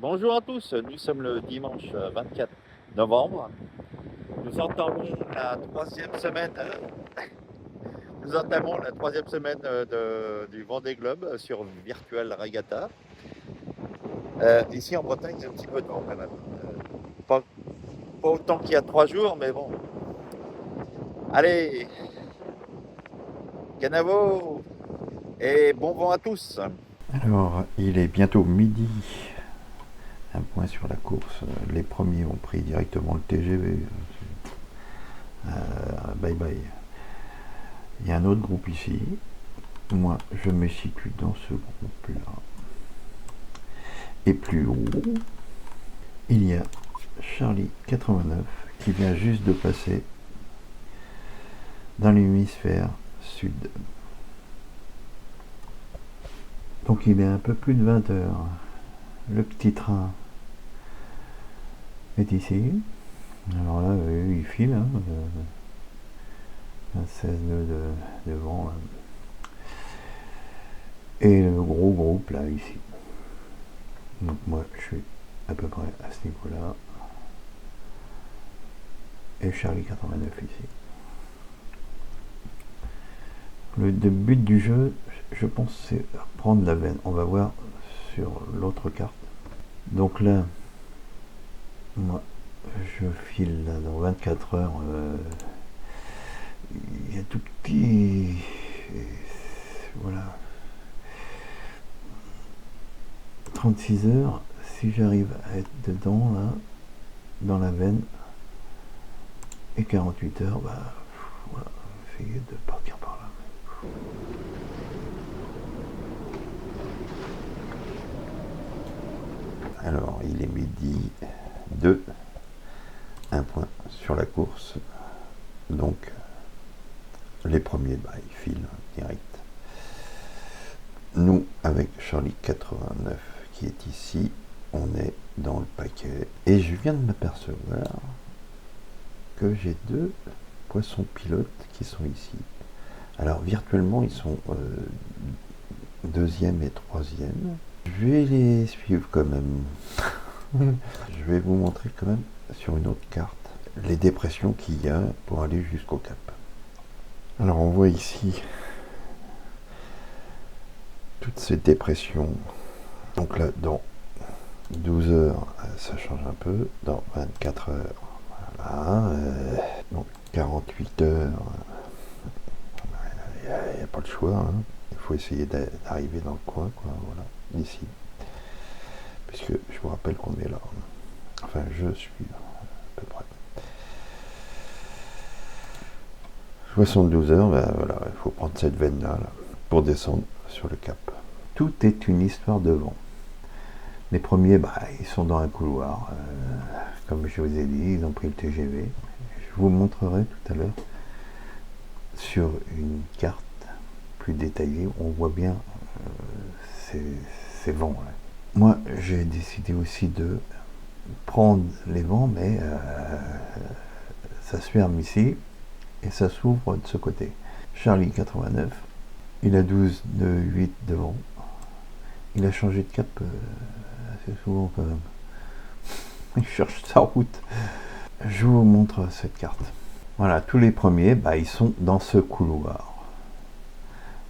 Bonjour à tous, nous sommes le dimanche 24 novembre. Nous entamons la troisième semaine, nous entamons la troisième semaine du Vendée Globe sur Virtual Regatta. Ici en Bretagne, il y a un petit peu de vent quand même. Pas, pas autant qu'il y a 3 jours, mais bon. Allez, canavo et bon vent à tous. Alors, il est bientôt midi. Un point sur la course. Les premiers ont pris directement le TGV. Bye bye. Il y a un autre groupe ici. Moi, je me situe dans ce groupe-là. Et plus haut, il y a Charlie 89 qui vient juste de passer dans l'hémisphère sud. Donc il est un peu plus de 20 heures. Le petit train est ici. Alors là, il file. 16 nœuds de vent. Là. Et le gros groupe là, ici. Donc moi, je suis à peu près à ce niveau-là. Et Charlie 89 ici. Le but du jeu, je pense, c'est prendre la veine. On va voir sur l'autre carte. Donc là, moi, je file là, dans 24 heures. Il y a tout petit. Voilà. 36 heures, si j'arrive à être dedans, là, dans la veine, et 48 heures, bah, voilà, essayer de partir par là. Alors, il est midi 2, un point sur la course. Donc, les premiers, bah, ils filent direct. Nous, avec Charlie 89 qui est ici, on est dans le paquet. Et je viens de m'apercevoir que j'ai deux poissons pilotes qui sont ici. Alors, virtuellement, ils sont deuxième et troisième. Je vais les suivre quand même. Je vais vous montrer quand même sur une autre carte les dépressions qu'il y a pour aller jusqu'au cap. Alors on voit ici toutes ces dépressions. Donc là, dans 12 heures, ça change un peu. Dans 24 heures, voilà. Donc 48 heures, il n'y a pas le choix. Hein. Il faut essayer d'arriver dans le coin, quoi. Voilà, ici. Puisque je vous rappelle qu'on est là. Enfin, je suis à peu près. 72 heures, ben voilà, il faut prendre cette veine-là là, pour descendre sur le cap. Tout est une histoire de vent. Les premiers, bah, ils sont dans un couloir. Comme je vous ai dit, ils ont pris le TGV. Je vous montrerai tout à l'heure sur une carte plus détaillée. On voit bien ces vents. Là. Moi, j'ai décidé aussi de prendre les vents, mais ça se ferme ici et ça s'ouvre de ce côté. Charlie 89, il a 12 de 8 devant. Il a changé de cap assez souvent quand même. Il cherche sa route. Je vous montre cette carte. Voilà, tous les premiers, bah, ils sont dans ce couloir.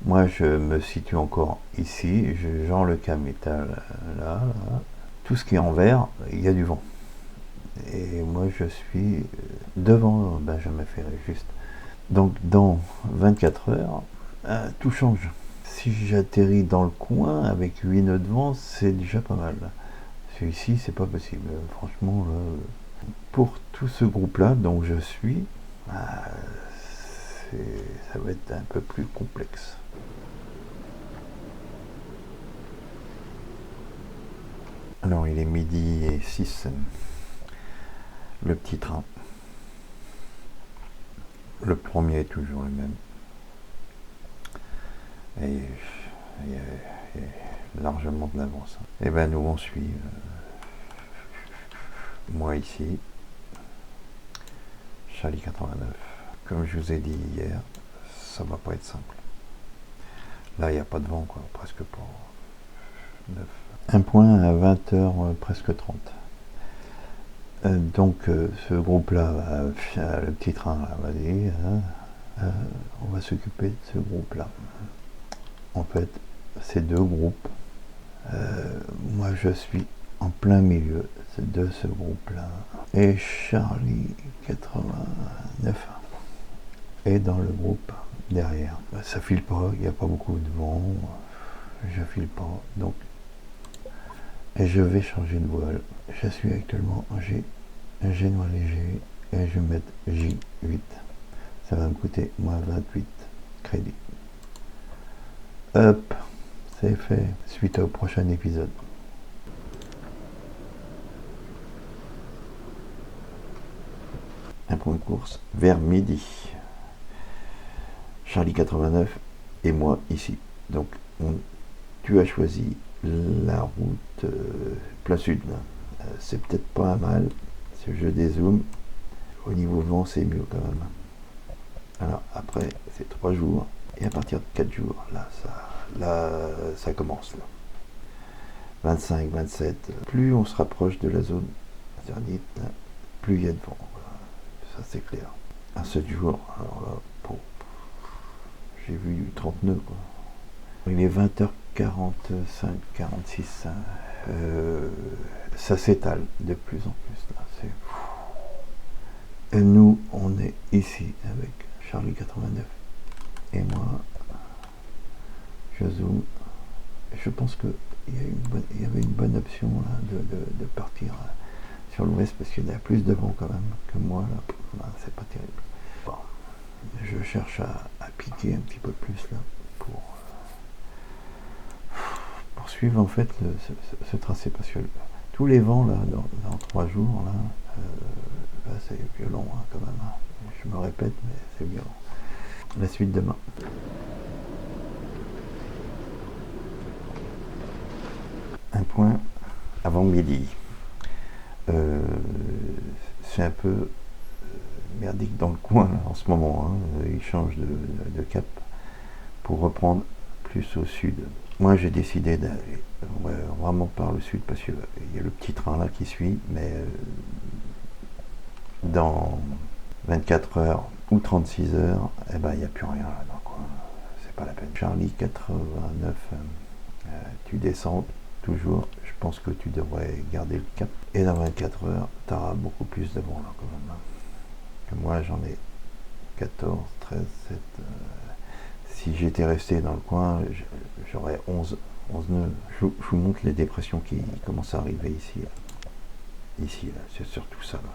Moi, je me situe encore ici. Genre le métal là. Tout ce qui est en vert, il y a du vent. Et moi, je suis devant Benjamin Ferré, juste. Donc, dans 24 heures, tout change. Si j'atterris dans le coin avec 8 nœuds de vent, c'est déjà pas mal. Ici, c'est pas possible. Franchement, pour tout ce groupe-là, dont je suis, ça va être un peu plus complexe. Alors, il est midi et 6. Le petit train. Le premier est toujours le même. Et il y a largement de l'avance. Et ben nous on suit. Moi ici, Charlie 89. Comme je vous ai dit hier, ça va pas être simple. Là il n'y a pas de vent quoi, presque pas. Un point à 20h, presque 30. Donc ce groupe-là, le petit train, là, vas-y, on va s'occuper de ce groupe-là. En fait, ces deux groupes, moi je suis en plein milieu de ce groupe-là. Et Charlie 89 est dans le groupe derrière. Ça file pas, il n'y a pas beaucoup de vent, je file pas, donc et je vais changer de voile. Je suis actuellement en G noir léger et je vais mettre J8. Ça va me coûter moins 28 crédits. Hop, c'est fait. Suite au prochain épisode. Un point de course vers midi. Charlie 89 et moi ici. Donc tu as choisi la route plein sud. C'est peut-être pas mal. Si je dézoome, au niveau vent, c'est mieux quand même. Alors après, c'est 3 jours. Et à partir de 4 jours, là, ça commence. Là. 25, 27. Plus on se rapproche de la zone interdite, plus il y a de vent. Voilà. Ça, c'est clair. À 7 jours, alors là, j'ai vu 30 nœuds. Quoi. Il est 20h45, 46. Ça s'étale de plus en plus. Là. C'est fou. Et nous, on est ici avec Charlie 89. Et moi, je zoome. Je pense qu'il y avait une bonne option là, de partir sur l'ouest parce qu'il y a plus de vent quand même que moi. Là, c'est pas terrible. Bon, je cherche à piquer un petit peu plus là pour suivre en fait ce tracé parce que tous les vents là dans 3 jours là c'est violent hein, quand même. Je me répète mais c'est violent. La suite demain. Un point avant midi. C'est un peu merdique dans le coin là, en ce moment. Hein. Il change de cap pour reprendre plus au sud. Moi j'ai décidé d'aller vraiment par le sud parce qu'il y a le petit train là qui suit, mais dans 24 heures ou 36 heures, eh ben, il n'y a plus rien là dans le coin. C'est pas la peine. Charlie 89, tu descends toujours. Je pense que tu devrais garder le cap. Et dans 24 heures, tu auras beaucoup plus de vent là quand même. Que moi j'en ai 14, 13, 7. Si j'étais resté dans le coin, j'aurais 11 nœuds. Je vous montre les dépressions qui commencent à arriver ici. Ici, là, c'est surtout ça. Là.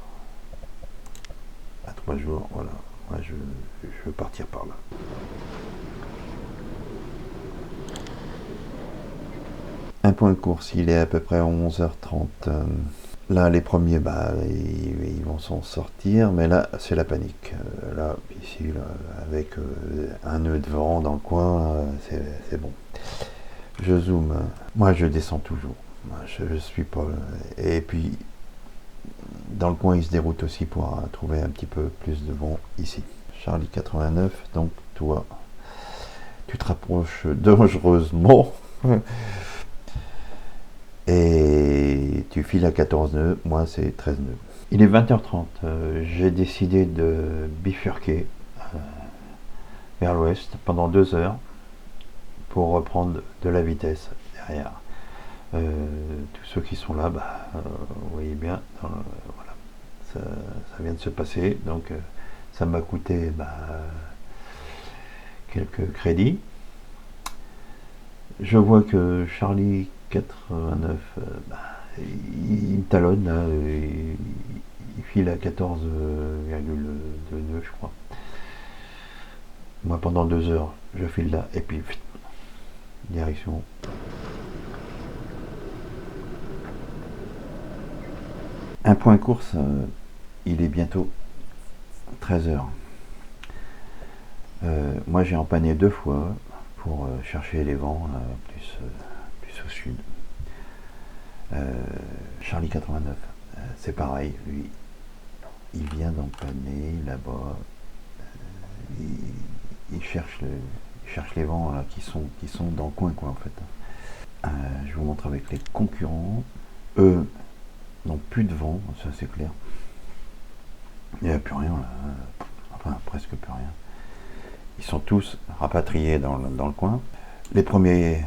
À 3 jours, voilà. Moi, je veux partir par là. Un point de course, il est à peu près à 11h30. Là, les premiers, ils vont s'en sortir, mais là, c'est la panique. Là, ici, là, avec un nœud de vent dans le coin, c'est bon. Je zoome. Moi, je descends toujours. Moi, je suis pas... Et puis, dans le coin, il se déroute aussi pour trouver un petit peu plus de vent ici. Charlie 89, donc toi, tu te rapproches dangereusement. Et tu files à 14 nœuds, moi c'est 13 nœuds. Il est 20h30, j'ai décidé de bifurquer vers l'ouest pendant 2 heures pour reprendre de la vitesse derrière. Tous ceux qui sont là, vous voyez bien, voilà, ça vient de se passer, donc ça m'a coûté quelques crédits. Je vois que Charlie 89, il me talonne, là, il file à 14,2 nœuds, je crois. Moi, pendant 2 heures, je file là, et puis, direction. Un point course, il est bientôt 13 heures. Moi, j'ai empanné 2 fois pour chercher les vents plus au sud. Charlie 89, c'est pareil, lui, il vient d'empanner là-bas. Il cherche les vents là, qui sont dans le coin, quoi, en fait. Je vous montre avec les concurrents. Eux n'ont plus de vent, ça c'est clair. Il n'y a plus rien là. Enfin, presque plus rien. Ils sont tous rapatriés dans le coin. Les premiers,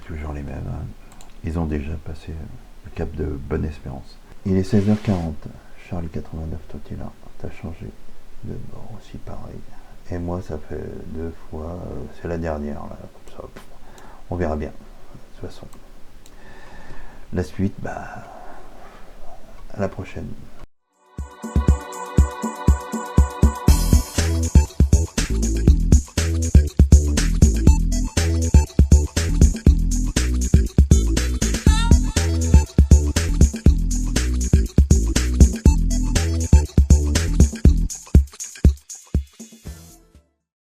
toujours les mêmes. Ils ont déjà passé le cap de Bonne-Espérance. Il est 16h40. Charlie 89, toi tu es là. T'as changé de bord aussi, pareil. Et moi, ça fait 2 fois. C'est la dernière, là, comme ça. On verra bien. De toute façon. La suite, à la prochaine.